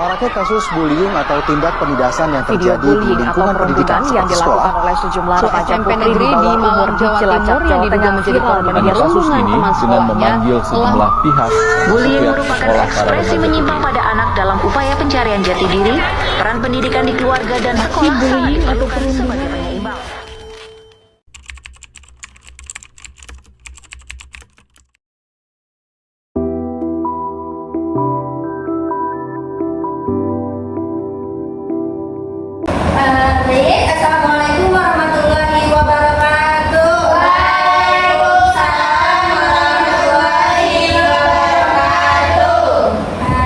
Maraknya kasus bullying atau tindak penindasan yang terjadi di lingkungan pendidikan yang dilakukan oleh sejumlah remaja putri di bawah umur di Cilacap, Jawa Tengah menjadi korban kasus ini dengan memanggil sejumlah pihak. Bullying merupakan ekspresi menyimpang pada anak dalam upaya pencarian jati diri, peran pendidikan di keluarga dan sekolah sangat diperlukan sebagai penyeimbang. Assalamualaikum warahmatullahi wabarakatuh. Waalaikumsalam warahmatullahi wabarakatuh.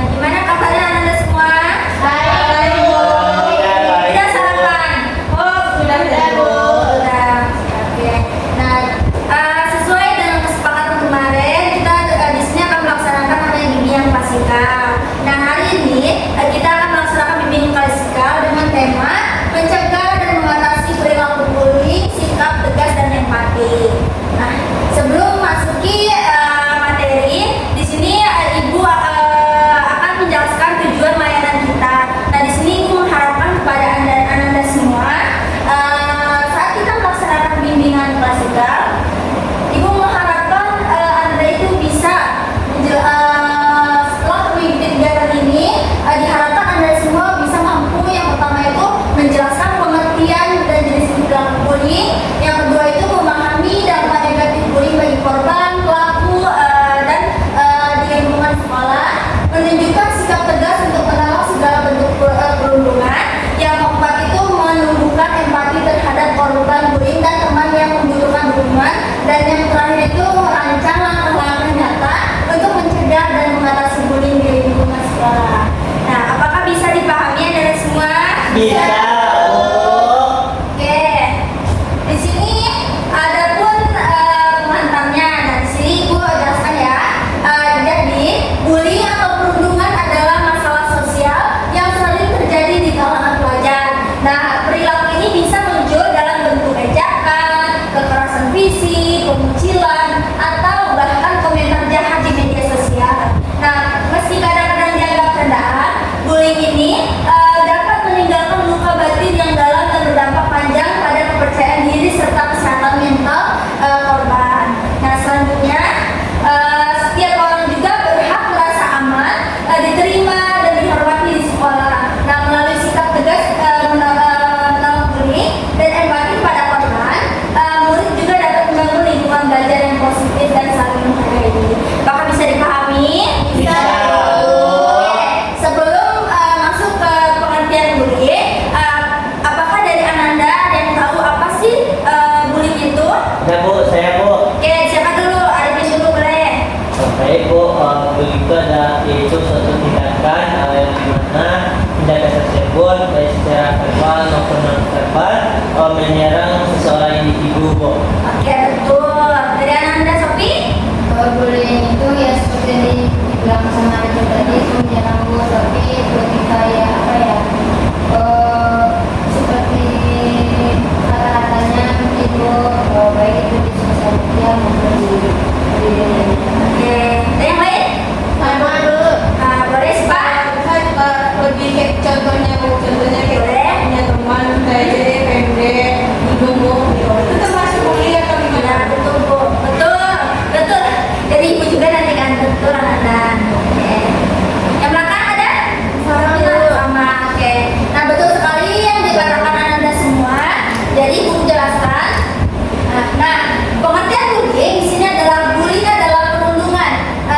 Gimana kabarnya Anda semua? Baik, Bu. Sudah sarapan? Oh, sudah, Bu. Sudah. Oke. Nah, sesuai dengan kesepakatan kemarin, kita di sini akan melaksanakan namanya bimbingan klasikal. Nah, hari ini kita akan melaksanakan bimbingan klasikal dengan tema mencegah dan mengatasi perilaku bullying, sikap tegas dan empati. Nah, sebelum masuki materi, di sini Ibu akan menjelaskan tujuan layanan kita. Nah, di sini Ibu mengharapkan kepada Anda semua saat kita melaksanakan bimbingan klasikal, Ibu mengharapkan Anda itu bisa setelah mengikuti kegiatan ini, diharapkan Anda semua bisa mampu yang pertama itu menjelaskan pengertian dan jenis perilaku bullying, yang kedua itu memahami dampak negatif bullying bagi korban, pelaku, dan di lingkungan sekolah, menunjukkan sikap tegas untuk menolak segala bentuk perundungan, yang keempat itu menumbuhkan empati terhadap korban bullying dan teman yang membutuhkan dukungan, dan yang terakhir itu merancang langkah-langkah nyata untuk mencegah dan mengatasi bullying di lingkungan sekolah. Nah, apakah bisa dipahami dari semua? Bisa. Oke. Di sini ada pun pengantarnya. Nah, di sini Ibu jelaskan ya. Jadi, bullying atau perundungan adalah masalah sosial yang sering terjadi di kalangan pelajar. Nah, perilaku ini bisa muncul dalam bentuk ejakan, kekerasan fisik, pemucilan, atau bahkan komentar jahat di media sosial. Nah, meski kadang-kadang dianggap candaan, bullying ini dapat meninggalkan luka batin yang dalam dan berdampak panjang pada kepercayaan diri serta kesehatan mental korban. Nah, selanjutnya setiap orang juga berhak merasa aman, diterima dan dihormati di sekolah. Nah, melalui sikap tegas menolak bullying dan empati pada korban, murid juga dapat membangun lingkungan belajar yang positif dan saling menghargai diri. Apakah bisa dipahami? Bisa. Sebelum masuk ke pengertian bullying, apakah dari Ananda ada yang tahu apa sih bullying itu? Ada, Bu, saya, Bu. Oke, siapa dulu? Ada yang dulu boleh. Baik, Bu, bullying itu yaitu suatu tindakan yang dimana tindakan tersebut baik secara verbal maupun non verbal menyerang seseorang individu, Bu. Oke, betul. Dari Ananda, Sofi? Bullying itu ya seperti yang dibilang sama itu tadi, itu menyerang Bu, tapi lebih kayak apa ya, seperti kata-katanya itu baik itu di sosial media maupun di Oke, ada yang lain? sama dulu. Boleh, Pak? Lebih kayak contohnya Bu, contohnya kayak Boleh. punya teman kayak jadi pendek, gemuk gitu. Itu termasuk bullying atau Ya, gimana? betul, Bu. Betul, betul. Jadi Ibu juga nanti kan betul, Ananda. Oke. Yang belakang ada? Sama. Oke. Nah, betul sekali yang dikatakan Ananda semua. Jadi Ibu jelaskan. Nah, pengertian bullying di sini adalah bullying adalah perundungan,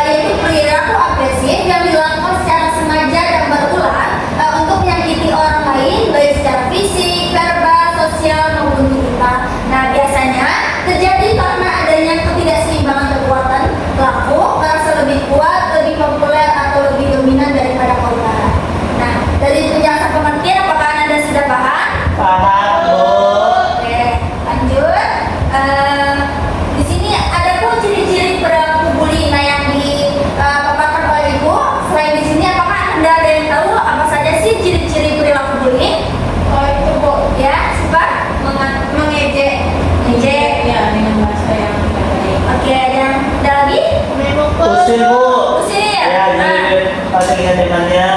yaitu perilaku agresif yang dilakukan secara sengaja dan berulang untuk menyakiti orang lain, baik secara fisik, verbal, sosial maupun digital. Nah, biasanya terjadi karena adanya ketidakseimbangan kekuatan pelaku, merasa lebih kuat, lebih populer atau lebih dominan daripada korban. Nah, dari penjelasan pengertian, apakah Anda sudah paham? Paham, Bu. Oke, lanjut. Di sini ada pun ciri-ciri perilaku bullying. Nah, yang dipaparkan oleh Ibu. Selain di sini, apakah Anda ada yang tahu apa saja sih ciri-ciri perilaku bullying? Oh itu Bu, Ya, coba mengejek, ya dengan bahasa yang tidak baik. Oke, dan ada lagi? Memukul. Usir, Bu. Usir. Ya, jadi pasang dengan temannya.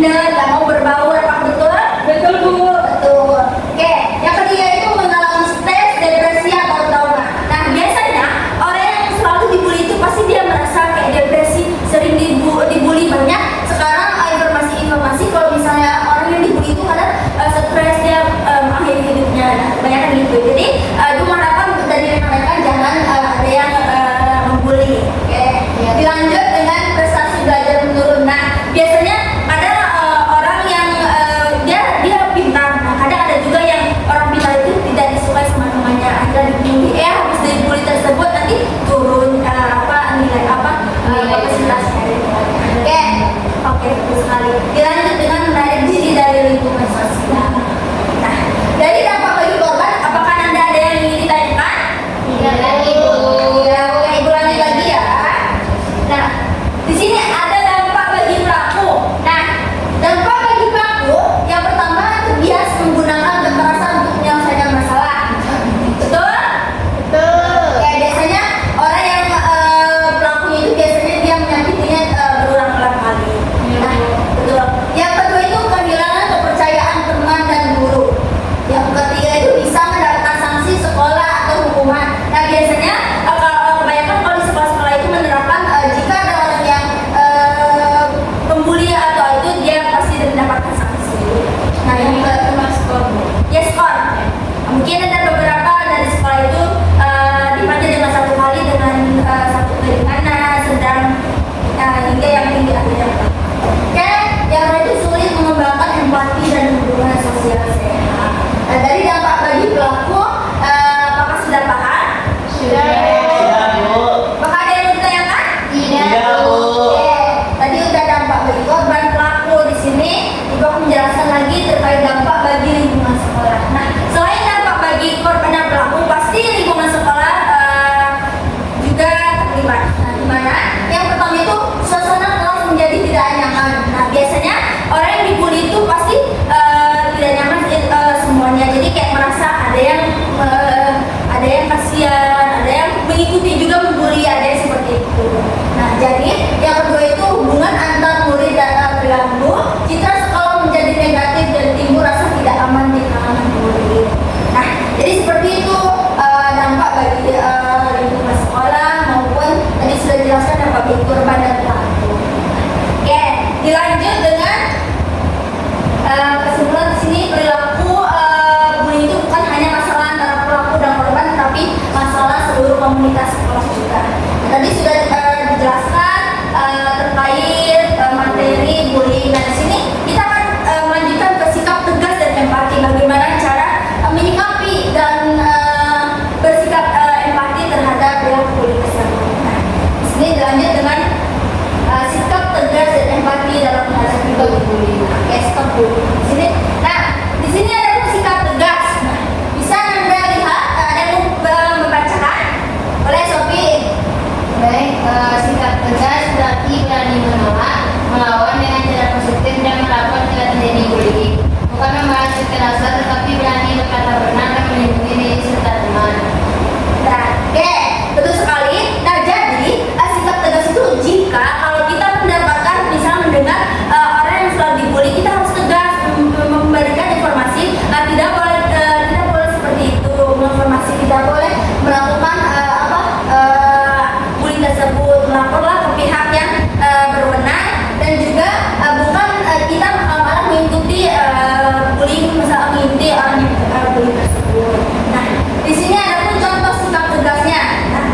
minder, nggak mau berbaur, apa betul? Betul Bu. Betul. Oke, yang ketiga itu mengalami stres, depresi atau trauma. Nah biasanya orang yang selalu dibully itu pasti dia merasa kayak depresi, sering dibully banyak. Sekarang informasi kalau misalnya orang yang dibully itu kadang stres, dia mengakhiri hidupnya. Nah, kebanyakan gitu. Jadi diharapkan dari rekan-rekan jangan ada yang membuli. Oke. Dilanjut dengan prestasi belajar menurun. Nah biasanya ada orang yang dia pintar. Nah kadang ada juga yang orang pintar itu tidak disukai sama temannya, akhirnya dibully. Habis dibully tersebut nanti turun nilai kapasitasnya. Oke, betul sekali. Dilanjut dengan menarik diri dari lingkungan sosial. Nah, dari dampak bagi korban, apakah Anda ada yang ingin ditanyakan? Tidak, Ibu. Ya, oke, Ibu lanjut lagi ya. Nah, di sini ada dampak bagi pelaku. Nah, dampak bagi pelaku yang pertama itu bias menggunakan kekerasan untuk menyelesaikan masalah. Betul? Betul. Kayak biasanya orang yang pelakunya itu biasanya dia menyakitinya berulang-ulang kali. Nah, betul. Yang kedua itu kehilangan kepercayaan teman dan guru. Yang ketiga itu bisa mendapatkan sanksi sekolah atau hukuman. Nah, biasanya kebanyakan kalau di sekolah-sekolah itu menerapkan jika ada orang yang membuli atau itu dia pasti mendapatkan sanksi. Nah, yang kedua skor. Ya, skor. Mungkin ada beberapa dari sekolah itu dipanjat dengan 1 kali dengan 1 keringanan, sedang hingga yang tinggi akhirnya. Oke, yang itu sulit mengembangkan empati dan hubungan sosial sehat. Nah, dari dampak bagi pelaku, apakah sudah paham? Sudah. Sudah Bu. Apakah ada yang ditanyakan? Tidak Bu. Oke, tadi udah dampak bagi korban, pelaku. Di sini Ibu akan menjelaskan lagi terkait dampak bagi lingkungan sekolah. Nah, selain dampak bagi korban dan pelaku, pasti lingkungan sekolah juga terlibat. Nah, gimana? Yang pertama itu suasana kelas menjadi tidak nyaman. Nah, biasanya orang yang dibully itu pasti tidak nyaman semuanya. Jadi kayak merasa ada yang kasihan, ada yang mengikuti juga membuli, ada yang seperti itu. Nah, jadi yang kedua itu hubungan antar murid dan terganggu, citra sekolah menjadi negatif dan timbul rasa tidak aman di kalangan murid. Nah, jadi seperti itu dampak bagi lingkungan sekolah maupun tadi sudah dijelaskan dampak bagi korban dan pelaku. Oke, dilanjut dengan kesimpulan di sini perilaku bullying itu bukan hanya masalah antara pelaku dan korban, tapi masalah seluruh komunitas sekolah juga. Tadi sudah dijelaskan terkait materi bullying. Nah, di sini kita akan melanjutkan ke sikap tegas dan empati. Bagaimana cara menyikapi dan bersikap empati terhadap yang bullying tersebut. Nah, di sini dilanjut dengan sikap tegas dan empati dalam menghadapi bullying. Oke, stop dulu. Di sini. Nah, di sini ada sikap tegas. Nah, bisa Anda lihat ada yang membacakan? Boleh, Sophie? Baik, sikap tegas berarti berani menolak, melawan dengan cara positif dan melakukan jika terjadi bullying. Bukan membahas kekerasan, tetapi berani berkata benar dan melindungi diri serta teman. Nah, oke, betul sekali. Nah, jadi sikap tegas itu jika kalau kita mendapatkan misalnya mendengar orang yang selalu dibully, kita harus tegas memberikan informasi. Tidak boleh seperti itu. Informasi tidak boleh melakukan bullying tersebut, melaporlah ke pihak yang berwenang dan juga bukan kita malah mengikuti bullying, misalnya mengikuti orang yang bullying tersebut. Nah, di sini ada pun contoh sikap tegasnya. Nah,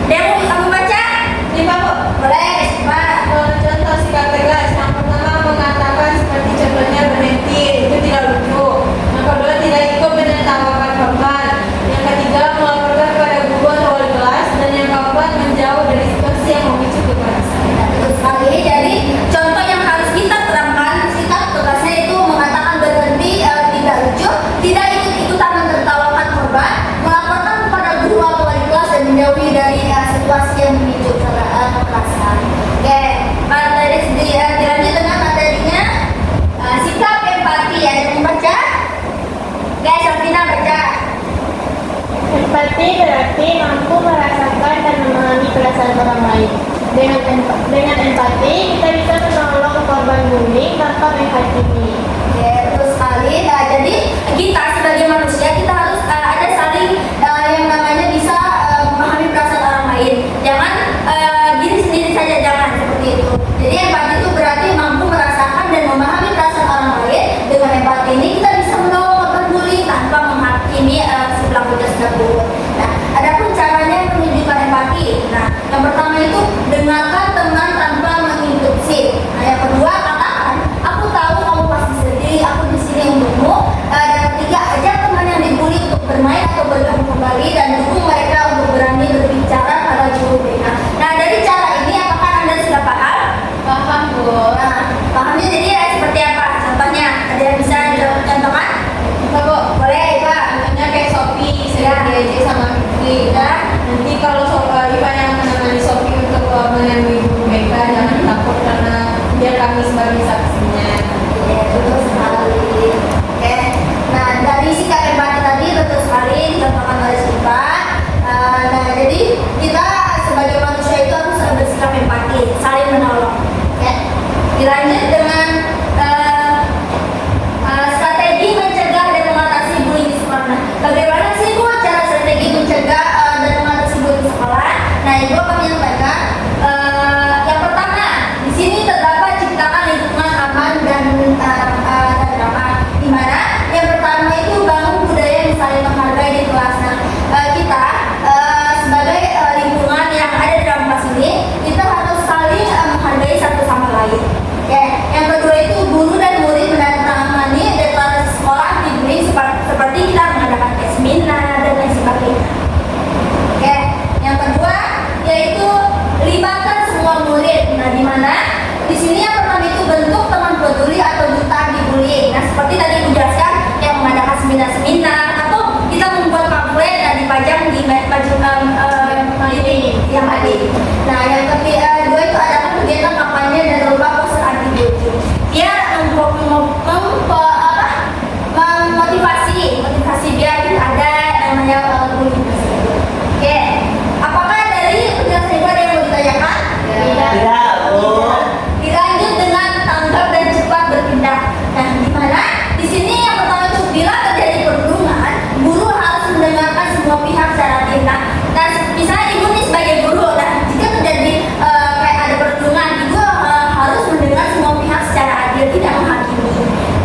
dia mau kamu baca? Ini Pak, boleh Pak. Contoh sikap tegas yang pertama mengatakan seperti contohnya berhenti, itu tidak lucu. Yang kedua tidak ikut menertawakan korban. Yang ketiga melaporkan kepada guru atau wali kelas, dan yang keempat menjauh dari situasi yang memicu kekerasan. Nah, betul sekali. Jadi contoh yang harus kita terapkan sikap tegasnya itu mengatakan berhenti, tidak lucu, tidak ikut-ikutan menertawakan korban, melaporkan kepada guru atau wali kelas dan menjauhi dari situasi yang memicu kekerasan. Oke, materi dilanjut dengan materinya sikap empati. Ada yang membaca? Oke, Sofina baca. Empati berarti mampu merasakan dan memahami perasaan orang lain. Dengan empati kita bisa menolong korban bullying tanpa menghakimi. Ya, betul sekali. Nah, jadi kita sebagai manusia kita harus ada saling yang namanya bisa memahami perasaan orang lain. Jangan diri sendiri saja, jangan seperti itu. Jadi empati itu berarti mampu merasakan dan memahami perasaan orang lain. Dengan empati ini kita bisa menolong korban bullying tanpa menghakimi si pelaku tersebut. Nah, adapun caranya menunjukkan empati. Nah, yang pertama itu dengarkan teman tanpa menginstruksi. Nah, yang kedua katakan, aku tahu kamu pasti sedih, aku di sini untukmu. Dan ketiga, ajak teman yang dibully untuk bermain atau bergabung kembali dan dukung mereka untuk berani berbicara pada guru mereka. Nah, dari cara ini apakah Anda sudah paham? Paham, Bu. Nah, pahamnya jadi seperti apa? Contohnya, ada yang bisa contohkan? Bisa, Bu. Boleh, Iva. Contohnya kayak Sophie, sering diajak sama Vicky. Ya. Nanti kalau Iva yang menemani Sophie untuk menemui guru BK, jangan takut karena biar kami sebagai saksinya. Ya, betul sekali. Oke. Nah, dari sikap empati tadi betul sekali dicontohkan oleh Siva. Nah, jadi kita sebagai manusia itu harus bersikap empati, saling menolong. Ya. Dilanjut dengan strategi mencegah dan mengatasi bullying di sekolah. Nah, bagaimana sih Bu cara strategi mencegah dan mengatasi bullying di sekolah? Nah, Ibu akan menyampaikan yang pertama, di sini terdapat ciptakan lingkungan aman dan ramah. Di mana yang pertama itu bangun budaya yang saling menghargai di kelas. Nah, kita sebagai lingkungan yang ada di dalam kelas ini, kita harus saling menghargai satu sama lain. Ya, yang kedua itu guru dan murid menandatangani deklarasi sekolah anti bullying seperti kita mengadakan seminar dan lain sebagainya. Oke, yang kedua yaitu libatkan semua murid. Nah, di mana di sini yang pertama itu bentuk teman peduli atau duta anti bullying. Nah, seperti tadi dijelaskan yang mengadakan seminar-seminar atau kita membuat pamflet dan dipajang di yang tadi. Nah, yang ketiga dua itu adalah kegiatan kampanye dan lomba poster anti bullying. Biar motivasi biar tidak ada namanya bullying tersebut. Oke, apakah dari penjelasan Ibu ada yang mau ditanyakan? Tidak, Bu. Dilanjut dengan tanggap dan cepat bertindak. Nah, di mana di sini yang pertama itu bila terjadi perundungan, guru harus mendengarkan semua pihak secara adil. Nah, misalnya Ibu nih sebagai guru, nah jika terjadi kayak ada perundungan, Ibu harus mendengar semua pihak secara adil, tidak menghakimi.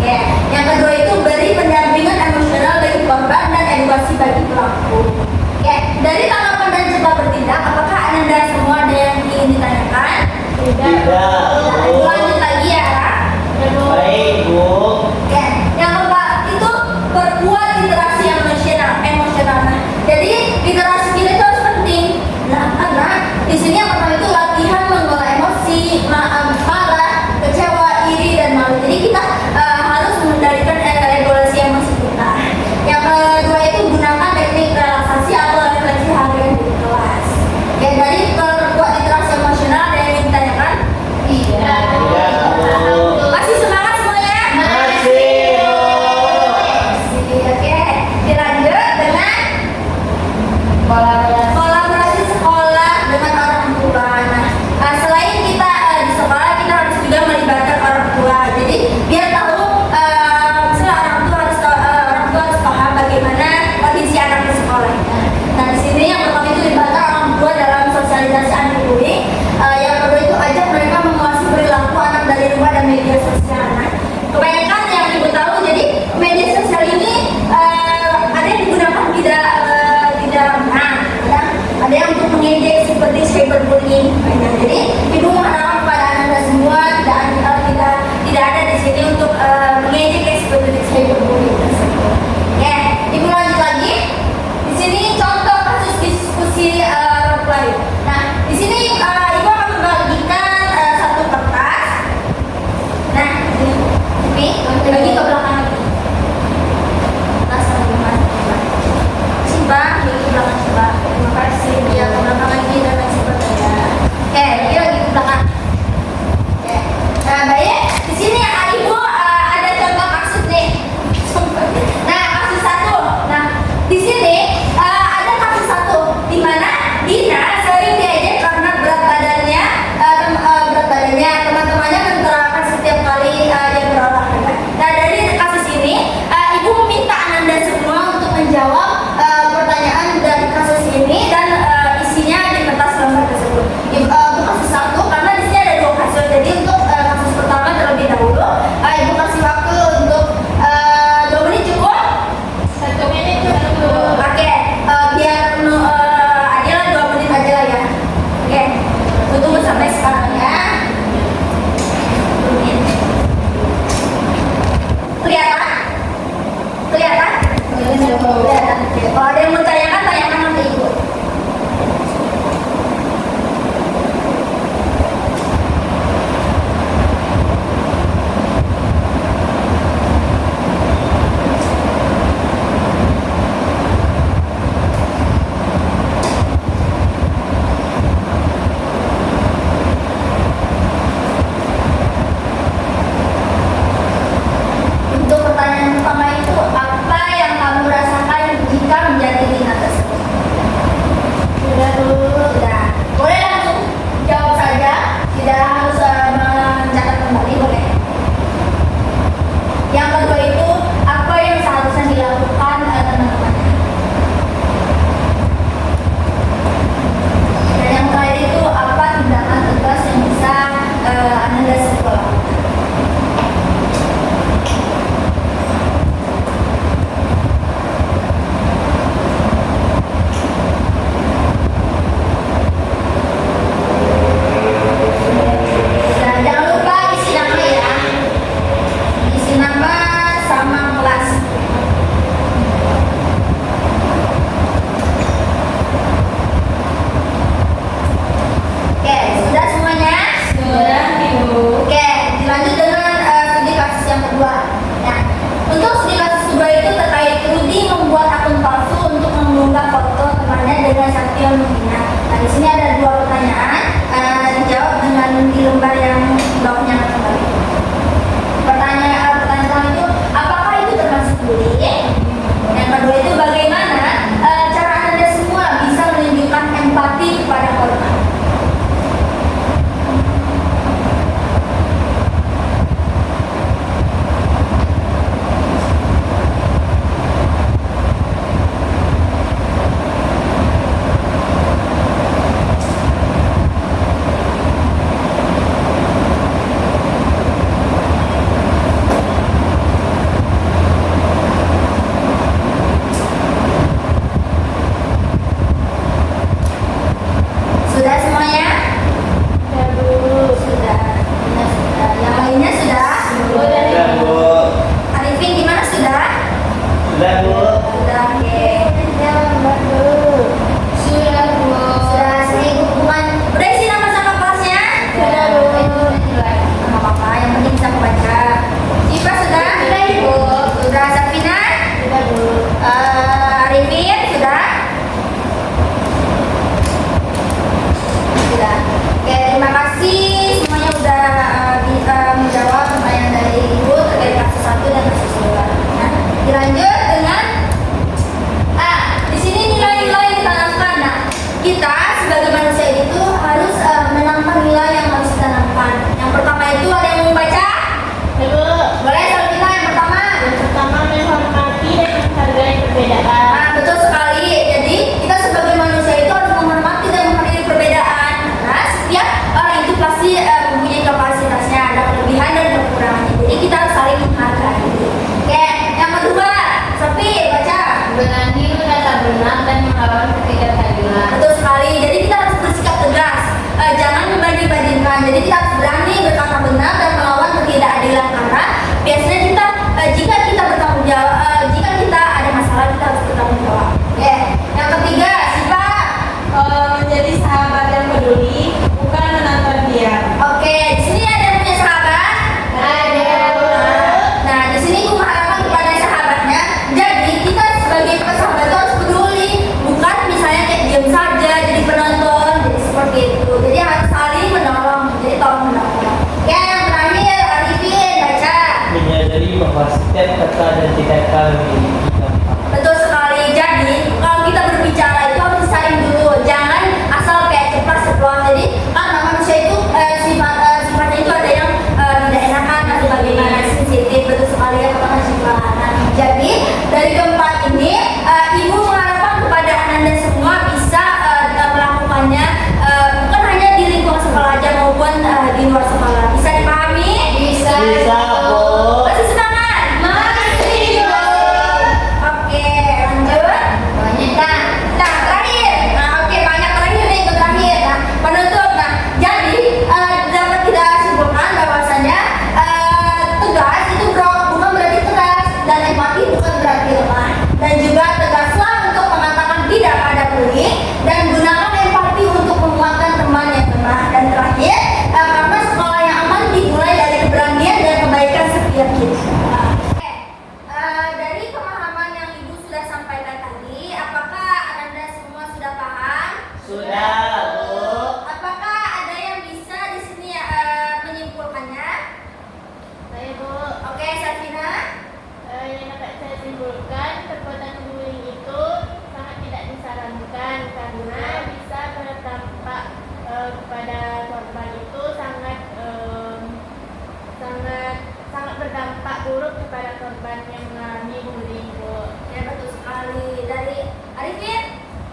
Ya. Yang kedua itu beri pendampingan emosional bagi korban dan edukasi bagi pelaku. Ya, dari tanggapan dan cepat bertindak, apakah Anda semua ada yang ingin ditanyakan? Tidak, Bu. Lanjut lagi ya. Baik, Bu. Ya, yang keempat itu perkuat literasi emosional. Nah, jadi literasi kita itu harus penting. Nah, karena di sini yang pertama itu latihan mengelola emosi, marah, kecewa, iri dan malu. Jadi kita harus mengendalikan regulasi emosi kita. Yang kedua itu gunakan teknik relaksasi atau refleksi harian di kelas. Ya, dari perkuat literasi emosional ada yang ingin ditanyakan? Tidak. Tidak, Bu. Masih semangat semuanya? Masih, Bu. Oke, dilanjut dengan kolaborasi sekolah dengan orang tua. Nah, selain kita di sekolah, kita harus juga melibatkan orang tua. Jadi biar tahu, misalnya orang tua harus paham bagaimana kondisi anak di sekolah. Nah, di sini yang pertama itu libatkan orang tua dalam sosialisasi anti bullying. Yang kedua itu ajak mereka menguasai perilaku anak dari rumah dan media sosial. Nah, kebanyakan yang Ibu tahu, jadi media sosial ini ada yang digunakan tidak benar, ada yang untuk mengejek seperti cyberbullying. Nah, jadi Ibu mengharapkan kepada Anda semua tidak ada di sini untuk mengejek seperti cyberbullying tersebut. Ya, Ibu lanjut lagi. Di sini contoh kasus diskusi lain. Nah, di sini Ibu akan membagikan satu kertas. Nah, ini bagi ke belakang lagi. Kertas bagaimana? Coba, bagi ke belakang coba. Terima kasih. Ya, ke belakang lagi dan lain sebagainya. jadi kita harus berani berkata benar dan melawan ketidakadilan karena biasanya kita jika kita bertanggung jawab, jika kita ada masalah kita harus bertanggung jawab. Oke. Yang ketiga, sifat Menjadi sahabat yang peduli, bukan menonton dia. Oke, di sini ada yang punya sahabat? Ada. Nah, di sini aku mengharapkan kepada sahabatnya. Jadi kita sebagai sahabat itu harus peduli, bukan misalnya kayak diam saja jadi penonton, jadi seperti itu. Jadi harus saling menolong, jadi tolong menolong. Ya, yang terakhir, Arifin baca. Menyadari bahwa setiap kata dan tindakan memiliki dampak. Betul sekali. Jadi kalau kita berbicara itu harus disaring dulu, jangan asal kayak ceplos-ceplos. Jadi karena manusia itu sifatnya itu ada yang tidak enakan atau bagaimana sensitif. Betul sekali ya kata sifat. Nah, jadi dari keempat ini ibu mengharapkan kepada Ananda semua bisa melakukannya bukan hanya di lingkungan sekolah aja maupun di luar sekolah. Bisa dipahami? Bisa. Bisa, Bu. Masih semangat? Masih, Bu. Oke, lanjut. Banyak kan? Nah, terakhir. Nah, oke, banyak terakhir nih, itu terakhir. Nah, penutup. Nah, jadi dapat kita simpulkan bahwasanya tegas itu bukan berarti keras dan empati bukan berarti lemah. Dan juga tegaslah untuk mengatakan tidak pada bullying dan gunakan empati untuk menguatkan teman yang lemah. Dan terakhir, karena sekolah yang aman dimulai dari keberanian dan kebaikan setiap kita. Oke, dari pemahaman yang ibu sudah sampaikan tadi, apakah Ananda semua sudah paham? Sudah, Bu. Apakah ada yang bisa di sini menyimpulkannya? Saya, Bu. Oke, Safina. Yang dapat saya simpulkan, perbuatan bullying itu sangat tidak disarankan karena bisa berdampak kepada korban itu sangat berdampak buruk kepada korban yang mengalami bullying, Bu. Ya, betul sekali. Dari Arifin?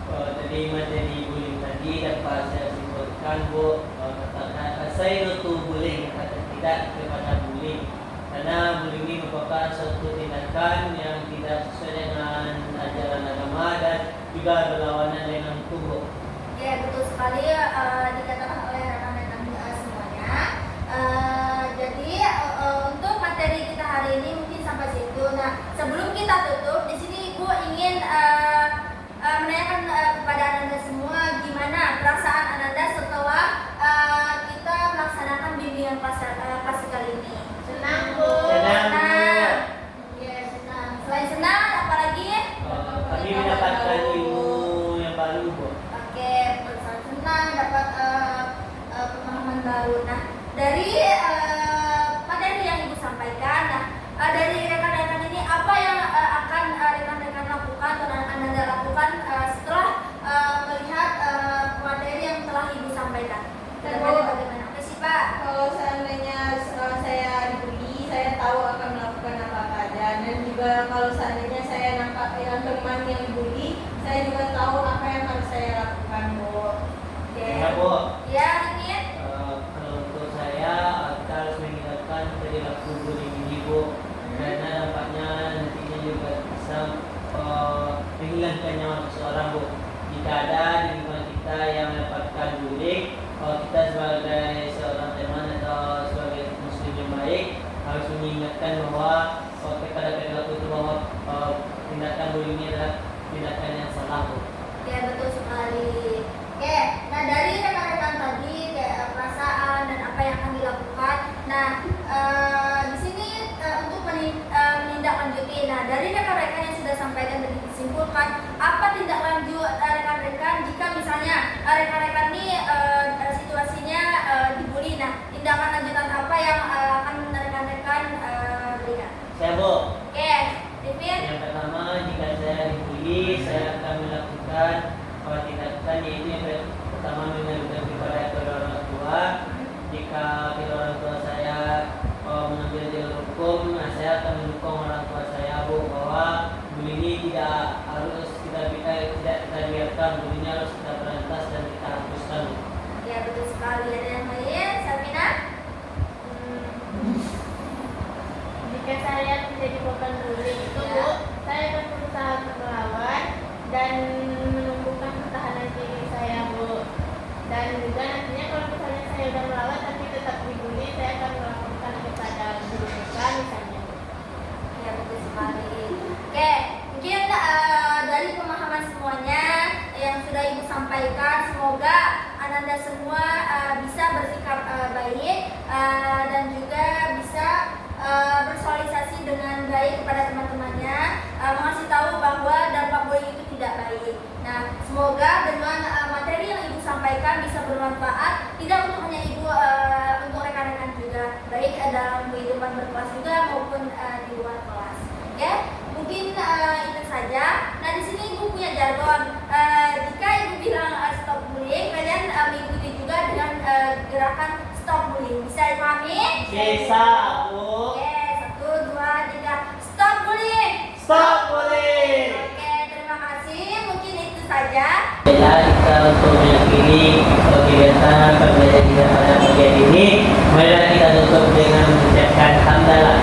Dari materi bullying tadi dapat saya simpulkan, Bu, katakan saya itu bullying atau tidak kepada bullying. Karena bullying ini merupakan suatu tindakan yang tidak sesuai dengan ajaran agama dan juga berlawanan dengan hukum. Ya, betul sekali dikatakan oleh rekan-rekan semuanya. Jadi untuk materi kita hari ini mungkin sampai situ. Nah, sebelum kita tutup, di sini Ibu ingin menanyakan kepada Ananda semua gimana perasaan Ananda setelah kita melaksanakan bimbingan kelas kali ini. Senang, Bu. Senang, Bu. Ya, senang. Selain senang, apalagi? Kami mendapatkan ilmu yang baru, Bu. Oke, perasaan senang dapat pemahaman baru. Nah, dari materi yang Ibu sampaikan, nah dari rekan-rekan ini apa yang akan rekan-rekan lakukan atau Anda lakukan setelah melihat materi yang telah Ibu sampaikan? Bagaimana? Oke sih Pak. Kalau seandainya saya dibully, saya tahu akan melakukan apa saja. Dan juga kalau seandainya saya nampak yang teman yang dibully, saya juga tahu apa yang harus saya lakukan, Bu. Oke. Ya, Bu. Ya, Rikin. Kalau untuk saya, kita harus menghilangkan perilaku bullying ini, Bu. Karena nampaknya nantinya juga bisa menghilangkan nyawa seseorang, Bu. Jika ada di lingkungan kita yang mendapatkan bullying, kita sebagai seorang teman atau sebagai muslim yang baik harus mengingatkan bahwa kepada perilaku itu bahwa tindakan bullying ini adalah tindakan yang salah, Bu. Ya, betul sekali. Oke, nah dari rekan-rekan tadi kayak perasaan dan apa yang akan dilakukan. Nah, di sini untuk menindaklanjuti. Nah, dari rekan-rekan yang sudah sampaikan dan disimpulkan, apa tindak lanjut rekan-rekan jika misalnya rekan-rekan ini situasinya dibully. Nah, tindakan lanjutan apa yang akan rekan-rekan berikan? Saya, Bu. Oke, Rifin. Yang pertama, jika saya dibully, saya akan melakukan tindakan yaitu yang pertama mengadukan dan juga bisa bersosialisasi dengan baik kepada teman-temannya, mengasih tahu bahwa dampak bullying itu tidak baik. Nah, semoga dengan materi yang Ibu sampaikan bisa bermanfaat, tidak untuk hanya Ibu, untuk rekan-rekan juga, baik dalam kehidupan berkelas juga maupun di luar kelas. Ya, mungkin itu saja. Nah, di sini Ibu punya jargon. Jika Ibu bilang stop bullying, kalian mengikuti juga dengan gerakan stop bullying. Bisa dipahami? Bisa, Bu. Oke, 1, 2, 3. Stop bullying. Stop bullying. Oke, terima kasih. Mungkin itu saja. Bila kita untuk mengakhiri kegiatan pembelajaran kita pada pagi ini, marilah kita tutup dengan mengucapkan hamdalah